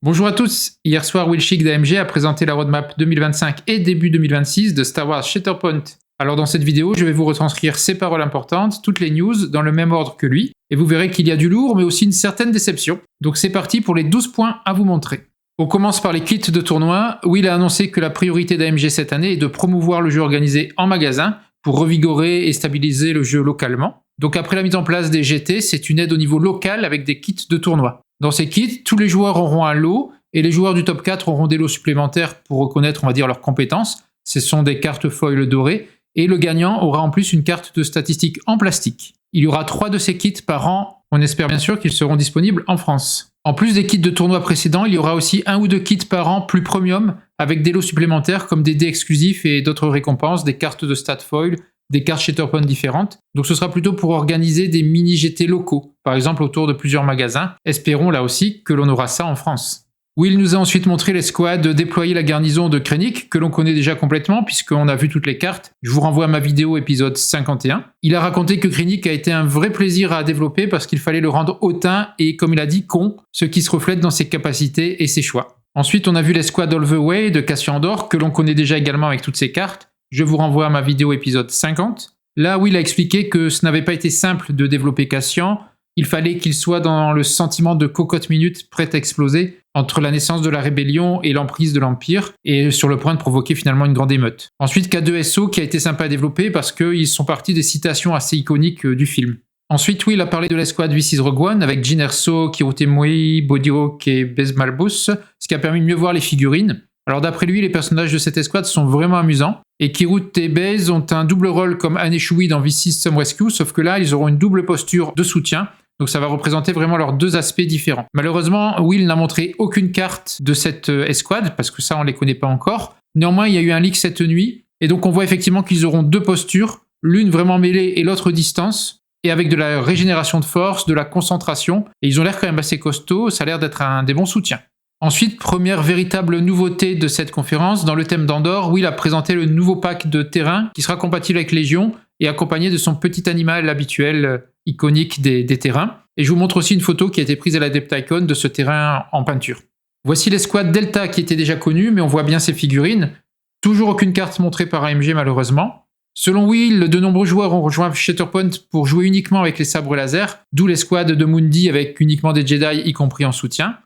Bonjour à tous. Hier soir, Will Chick d'AMG a présenté la roadmap 2025 et début 2026 de Star Wars Shatterpoint. Alors dans cette vidéo, je vais vous retranscrire ses paroles importantes, toutes les news, dans le même ordre que lui, et vous verrez qu'il y a du lourd, mais aussi une certaine déception. Donc c'est parti pour les 12 points à vous montrer. On commence par les kits de tournoi. Will a annoncé que la priorité d'AMG cette année est de promouvoir le jeu organisé en magasin pour revigorer et stabiliser le jeu localement. Donc après la mise en place des GT, c'est une aide au niveau local avec des kits de tournoi. Dans ces kits, tous les joueurs auront un lot et les joueurs du top 4 auront des lots supplémentaires pour reconnaître, on va dire, leurs compétences. Ce sont des cartes foil dorées et le gagnant aura en plus une carte de statistiques en plastique. Il y aura 3 de ces kits par an. On espère bien sûr qu'ils seront disponibles en France. En plus des kits de tournoi précédents, il y aura aussi 1 ou 2 kits par an plus premium avec des lots supplémentaires comme des dés exclusifs et d'autres récompenses, des cartes de stat foil, des cartes Shatterpoint différentes. Donc ce sera plutôt pour organiser des mini GT locaux, par exemple autour de plusieurs magasins. Espérons là aussi que l'on aura ça en France. Will nous a ensuite montré les squads déployer la garnison de Krennic, que l'on connaît déjà complètement puisqu'on a vu toutes les cartes. Je vous renvoie à ma vidéo épisode 51. Il a raconté que Krennic a été un vrai plaisir à développer parce qu'il fallait le rendre hautain et, comme il a dit, con, ce qui se reflète dans ses capacités et ses choix. Ensuite, on a vu les squads All the Way de Cassian Andor, que l'on connaît déjà également avec toutes ses cartes. Je vous renvoie à ma vidéo épisode 50. Là, Will a expliqué que ce n'avait pas été simple de développer Cassian. Il fallait qu'il soit dans le sentiment de cocotte minute prête à exploser entre la naissance de la rébellion et l'emprise de l'Empire, et sur le point de provoquer finalement une grande émeute. Ensuite, K2SO qui a été sympa à développer parce qu'ils sont partis des citations assez iconiques du film. Ensuite, Will a parlé de l'escouade This is Rogue One avec Jyn Erso, Kirutemui, Bodihawk et Bezmalbus, ce qui a permis de mieux voir les figurines. Alors d'après lui, les personnages de cette escouade sont vraiment amusants, et Kirut et Bez ont un double rôle comme Anne et Chewie dans V6 Some Rescue, sauf que là, ils auront une double posture de soutien, donc ça va représenter vraiment leurs deux aspects différents. Malheureusement, Will n'a montré aucune carte de cette escouade, parce que ça, on les connaît pas encore. Néanmoins, il y a eu un leak cette nuit, et donc on voit effectivement qu'ils auront deux postures, l'une vraiment mêlée et l'autre distance, et avec de la régénération de force, de la concentration, et ils ont l'air quand même assez costauds, ça a l'air d'être un des bons soutiens. Ensuite, première véritable nouveauté de cette conférence, dans le thème d'Andorre, Will a présenté le nouveau pack de terrain qui sera compatible avec Légion et accompagné de son petit animal habituel, iconique des terrains. Et je vous montre aussi une photo qui a été prise à l'Adepticon de ce terrain en peinture. Voici l'escouade Delta qui était déjà connue, mais on voit bien ses figurines. Toujours aucune carte montrée par AMG malheureusement. Selon Will, de nombreux joueurs ont rejoint Shatterpoint pour jouer uniquement avec les sabres laser, d'où l'escouade de Mundi avec uniquement des Jedi, y compris en soutien.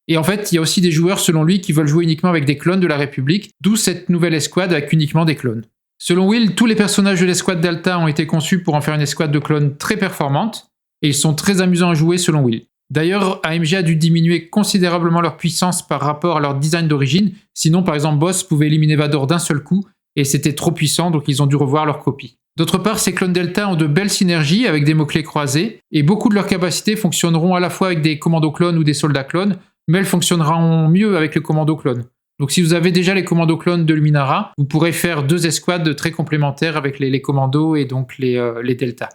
Et en fait, il y a aussi des joueurs, selon lui, qui veulent jouer uniquement avec des clones de la République, d'où cette nouvelle escouade avec uniquement des clones. Selon Will, tous les personnages de l'escouade Delta ont été conçus pour en faire une escouade de clones très performante, et ils sont très amusants à jouer selon Will. D'ailleurs, AMG a dû diminuer considérablement leur puissance par rapport à leur design d'origine, sinon par exemple Boss pouvait éliminer Vador d'un seul coup, et c'était trop puissant, donc ils ont dû revoir leur copie. D'autre part, ces clones Delta ont de belles synergies avec des mots-clés croisés, et beaucoup de leurs capacités fonctionneront à la fois avec des commandos clones ou des soldats clones, mais elles fonctionneront mieux avec le commando clone. Donc si vous avez déjà les commandos clones de Luminara, vous pourrez faire deux escouades très complémentaires avec les commandos et donc les Delta.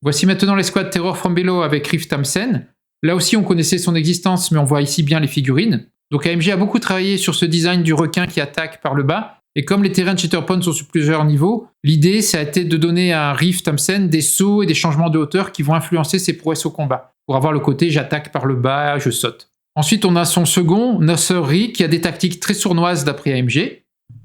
Voici maintenant l'escouade Terror from Below avec Riff Tamsen. Là aussi on connaissait son existence, mais on voit ici bien les figurines. Donc AMG a beaucoup travaillé sur ce design du requin qui attaque par le bas, et comme les terrains de Shatterpoint sont sur plusieurs niveaux, l'idée ça a été de donner à Riff Tamsen des sauts et des changements de hauteur qui vont influencer ses prouesses au combat, pour avoir le côté j'attaque par le bas, je saute. Ensuite, on a son second, Nossery, qui a des tactiques très sournoises d'après AMG.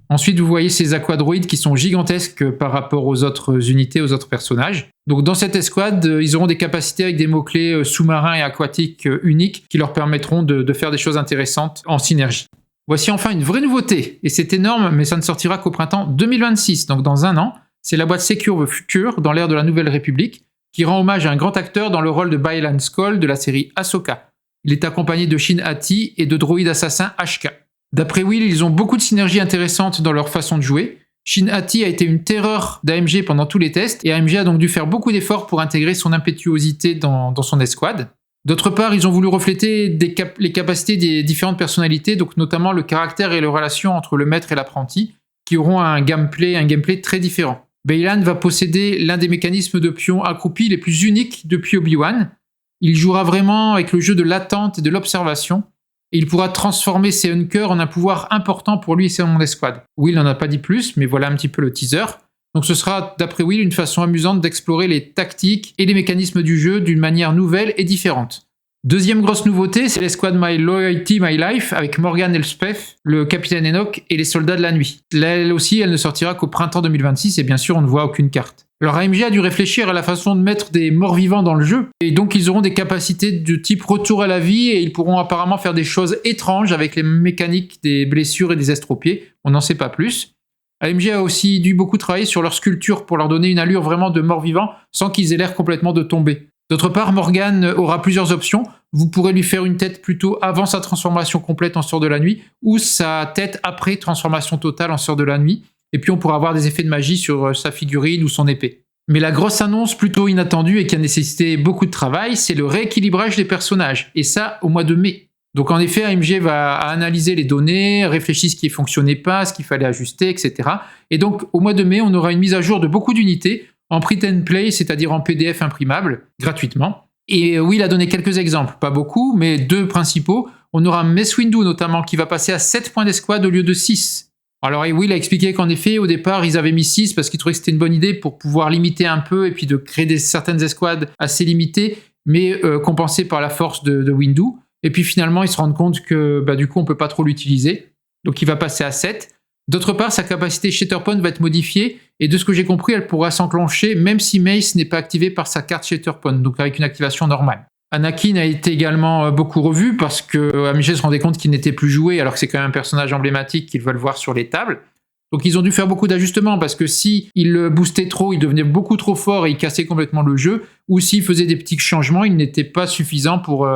Ensuite, vous voyez ces aquadroïdes qui sont gigantesques par rapport aux autres unités, aux autres personnages. Donc dans cette escouade, ils auront des capacités avec des mots-clés sous-marins et aquatiques uniques qui leur permettront de faire des choses intéressantes en synergie. Voici enfin une vraie nouveauté, et c'est énorme, mais ça ne sortira qu'au printemps 2026, donc dans un an. C'est la boîte Secure the Future, dans l'ère de la Nouvelle République, qui rend hommage à un grand acteur dans le rôle de Baylan Skoll de la série Ahsoka. Il est accompagné de Shin Hati et de droïdes assassins HK. D'après Will, ils ont beaucoup de synergies intéressantes dans leur façon de jouer. Shin Hati a été une terreur d'AMG pendant tous les tests, et AMG a donc dû faire beaucoup d'efforts pour intégrer son impétuosité dans son escouade. D'autre part, ils ont voulu refléter les capacités des différentes personnalités, donc notamment le caractère et les relations entre le maître et l'apprenti, qui auront un gameplay très différent. Baylan va posséder l'un des mécanismes de pion accroupi les plus uniques depuis Obi-Wan. Il jouera vraiment avec le jeu de l'attente et de l'observation, et il pourra transformer ses hunkers en un pouvoir important pour lui et son escouade. Will n'en a pas dit plus, mais voilà un petit peu le teaser. Donc ce sera, d'après Will, une façon amusante d'explorer les tactiques et les mécanismes du jeu d'une manière nouvelle et différente. Deuxième grosse nouveauté, c'est l'escouade My Loyalty My Life avec Morgan Elspeth, le capitaine Enoch et les soldats de la nuit. Elle aussi, elle ne sortira qu'au printemps 2026 et bien sûr, on ne voit aucune carte. Alors AMG a dû réfléchir à la façon de mettre des morts-vivants dans le jeu, et donc ils auront des capacités de type retour à la vie, et ils pourront apparemment faire des choses étranges avec les mécaniques des blessures et des estropiés, on n'en sait pas plus. AMG a aussi dû beaucoup travailler sur leur sculpture pour leur donner une allure vraiment de morts-vivants, sans qu'ils aient l'air complètement de tomber. D'autre part, Morgan aura plusieurs options, vous pourrez lui faire une tête plutôt avant sa transformation complète en Sœur de la Nuit, ou sa tête après transformation totale en Sœur de la Nuit, et puis on pourra avoir des effets de magie sur sa figurine ou son épée. Mais la grosse annonce plutôt inattendue et qui a nécessité beaucoup de travail, c'est le rééquilibrage des personnages, et ça au mois de mai. Donc en effet, AMG va analyser les données, réfléchir ce qui ne fonctionnait pas, ce qu'il fallait ajuster, etc. Et donc au mois de mai, on aura une mise à jour de beaucoup d'unités, en print and play, c'est-à-dire en PDF imprimable, gratuitement. Et oui, il a donné quelques exemples, pas beaucoup, mais 2 principaux. On aura Mace Windu notamment, qui va passer à 7 points d'escouade au lieu de 6. Alors oui, il a expliqué qu'en effet, au départ, ils avaient mis 6 parce qu'ils trouvaient que c'était une bonne idée pour pouvoir limiter un peu et puis de créer certaines escouades assez limitées, mais compensées par la force de Windu. Et puis finalement, ils se rendent compte que du coup, on ne peut pas trop l'utiliser. Donc il va passer à 7. D'autre part, sa capacité Shatterpoint va être modifiée, et de ce que j'ai compris, elle pourra s'enclencher même si Mace n'est pas activé par sa carte Shatterpoint, donc avec une activation normale. Anakin a été également beaucoup revu parce que AMG se rendait compte qu'il n'était plus joué alors que c'est quand même un personnage emblématique qu'ils veulent voir sur les tables. Donc ils ont dû faire beaucoup d'ajustements parce que si il le boostait trop, il devenait beaucoup trop fort et il cassait complètement le jeu, ou s'il faisait des petits changements, il n'était pas suffisant pour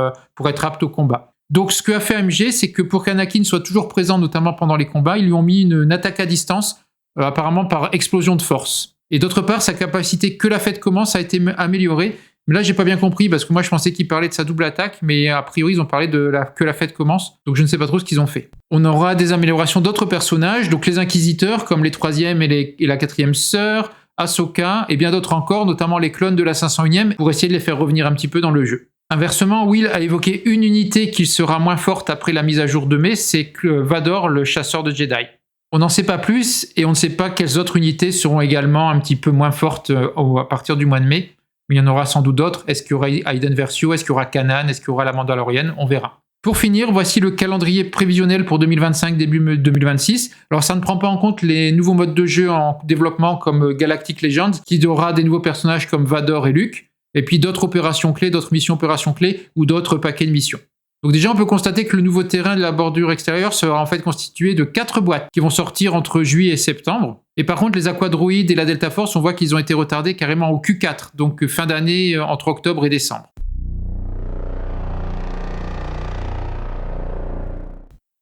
être apte au combat. Donc ce que a fait AMG, c'est que pour qu'Anakin soit toujours présent, notamment pendant les combats, ils lui ont mis une attaque à distance, apparemment par explosion de force. Et d'autre part, sa capacité que la fête commence a été améliorée. Mais là, j'ai pas bien compris, parce que moi, je pensais qu'ils parlaient de sa double attaque, mais a priori, ils ont parlé que la fête commence, donc je ne sais pas trop ce qu'ils ont fait. On aura des améliorations d'autres personnages, donc les Inquisiteurs, comme les 3e et la 4e sœur, Ahsoka, et bien d'autres encore, notamment les clones de la 501e, pour essayer de les faire revenir un petit peu dans le jeu. Inversement, Will a évoqué une unité qui sera moins forte après la mise à jour de mai, c'est Vador, le chasseur de Jedi. On n'en sait pas plus, et on ne sait pas quelles autres unités seront également un petit peu moins fortes à partir du mois de mai. Mais il y en aura sans doute d'autres. Est-ce qu'il y aura Aiden Versio? Est-ce qu'il y aura Kanan? Est-ce qu'il y aura la Mandalorienne? On verra. Pour finir, voici le calendrier prévisionnel pour 2025, début 2026. Alors ça ne prend pas en compte les nouveaux modes de jeu en développement comme Galactic Legends, qui aura des nouveaux personnages comme Vador et Luke, et puis d'autres opérations clés, d'autres missions opérations clés, ou d'autres paquets de missions. Donc déjà, on peut constater que le nouveau terrain de la bordure extérieure sera en fait constitué de 4 boîtes qui vont sortir entre juillet et septembre. Et par contre, les Aquadroïdes et la Delta Force, on voit qu'ils ont été retardés carrément au Q4, donc fin d'année entre octobre et décembre.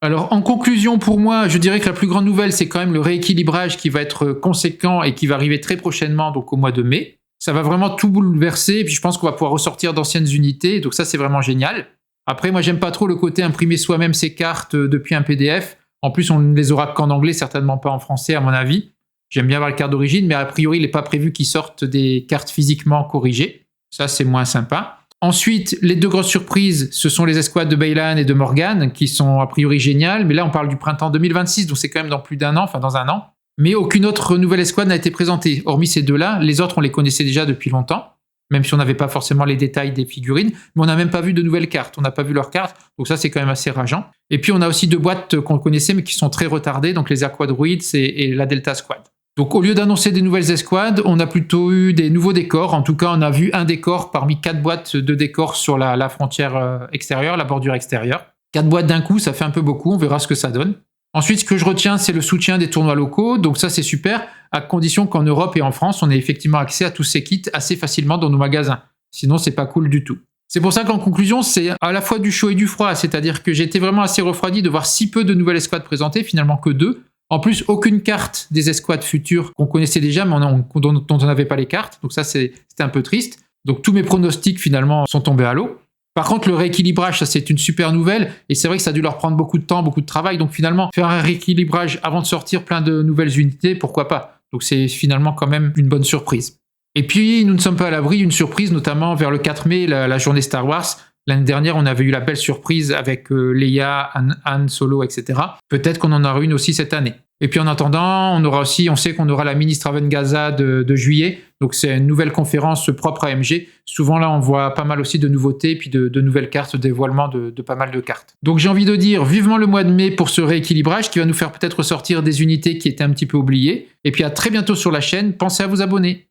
Alors en conclusion pour moi, je dirais que la plus grande nouvelle, c'est quand même le rééquilibrage qui va être conséquent et qui va arriver très prochainement, donc au mois de mai. Ça va vraiment tout bouleverser, et puis je pense qu'on va pouvoir ressortir d'anciennes unités, donc ça c'est vraiment génial. Après, moi, j'aime pas trop le côté imprimer soi-même ses cartes depuis un PDF. En plus, on ne les aura qu'en anglais, certainement pas en français, à mon avis. J'aime bien avoir la carte d'origine, mais a priori, il n'est pas prévu qu'ils sortent des cartes physiquement corrigées. Ça, c'est moins sympa. Ensuite, les 2 grosses surprises, ce sont les escouades de Baylan et de Morgan, qui sont a priori géniales. Mais là, on parle du printemps 2026, donc c'est quand même dans plus d'un an, enfin dans un an. Mais aucune autre nouvelle escouade n'a été présentée. Hormis ces 2-là, les autres, on les connaissait déjà depuis longtemps. Même si on n'avait pas forcément les détails des figurines, mais on n'a même pas vu de nouvelles cartes, on n'a pas vu leurs cartes, donc ça c'est quand même assez rageant. Et puis on a aussi 2 boîtes qu'on connaissait mais qui sont très retardées, donc les Aquadroids et la Delta Squad. Donc au lieu d'annoncer des nouvelles escouades, on a plutôt eu des nouveaux décors, en tout cas on a vu un décor parmi 4 boîtes de décors sur la frontière extérieure, la bordure extérieure. 4 boîtes d'un coup, ça fait un peu beaucoup, on verra ce que ça donne. Ensuite, ce que je retiens, c'est le soutien des tournois locaux, donc ça c'est super, à condition qu'en Europe et en France, on ait effectivement accès à tous ces kits assez facilement dans nos magasins. Sinon, c'est pas cool du tout. C'est pour ça qu'en conclusion, c'est à la fois du chaud et du froid, c'est-à-dire que j'ai été vraiment assez refroidi de voir si peu de nouvelles escouades présentées, finalement que 2. En plus, aucune carte des escouades futures qu'on connaissait déjà, mais dont on n'avait pas les cartes, donc ça c'était un peu triste. Donc tous mes pronostics finalement sont tombés à l'eau. Par contre, le rééquilibrage, ça c'est une super nouvelle, et c'est vrai que ça a dû leur prendre beaucoup de temps, beaucoup de travail, donc finalement, faire un rééquilibrage avant de sortir plein de nouvelles unités, pourquoi pas? Donc c'est finalement quand même une bonne surprise. Et puis, nous ne sommes pas à l'abri d'une surprise, notamment vers le 4 mai, la journée Star Wars. L'année dernière, on avait eu la belle surprise avec Leia, Han Solo, etc. Peut-être qu'on en aura une aussi cette année. Et puis en attendant, on sait qu'on aura la ministre Gaza de juillet, donc c'est une nouvelle conférence propre à AMG. Souvent là, on voit pas mal aussi de nouveautés, puis de nouvelles cartes, de dévoilement de pas mal de cartes. Donc j'ai envie de dire vivement le mois de mai pour ce rééquilibrage qui va nous faire peut-être ressortir des unités qui étaient un petit peu oubliées. Et puis à très bientôt sur la chaîne, pensez à vous abonner.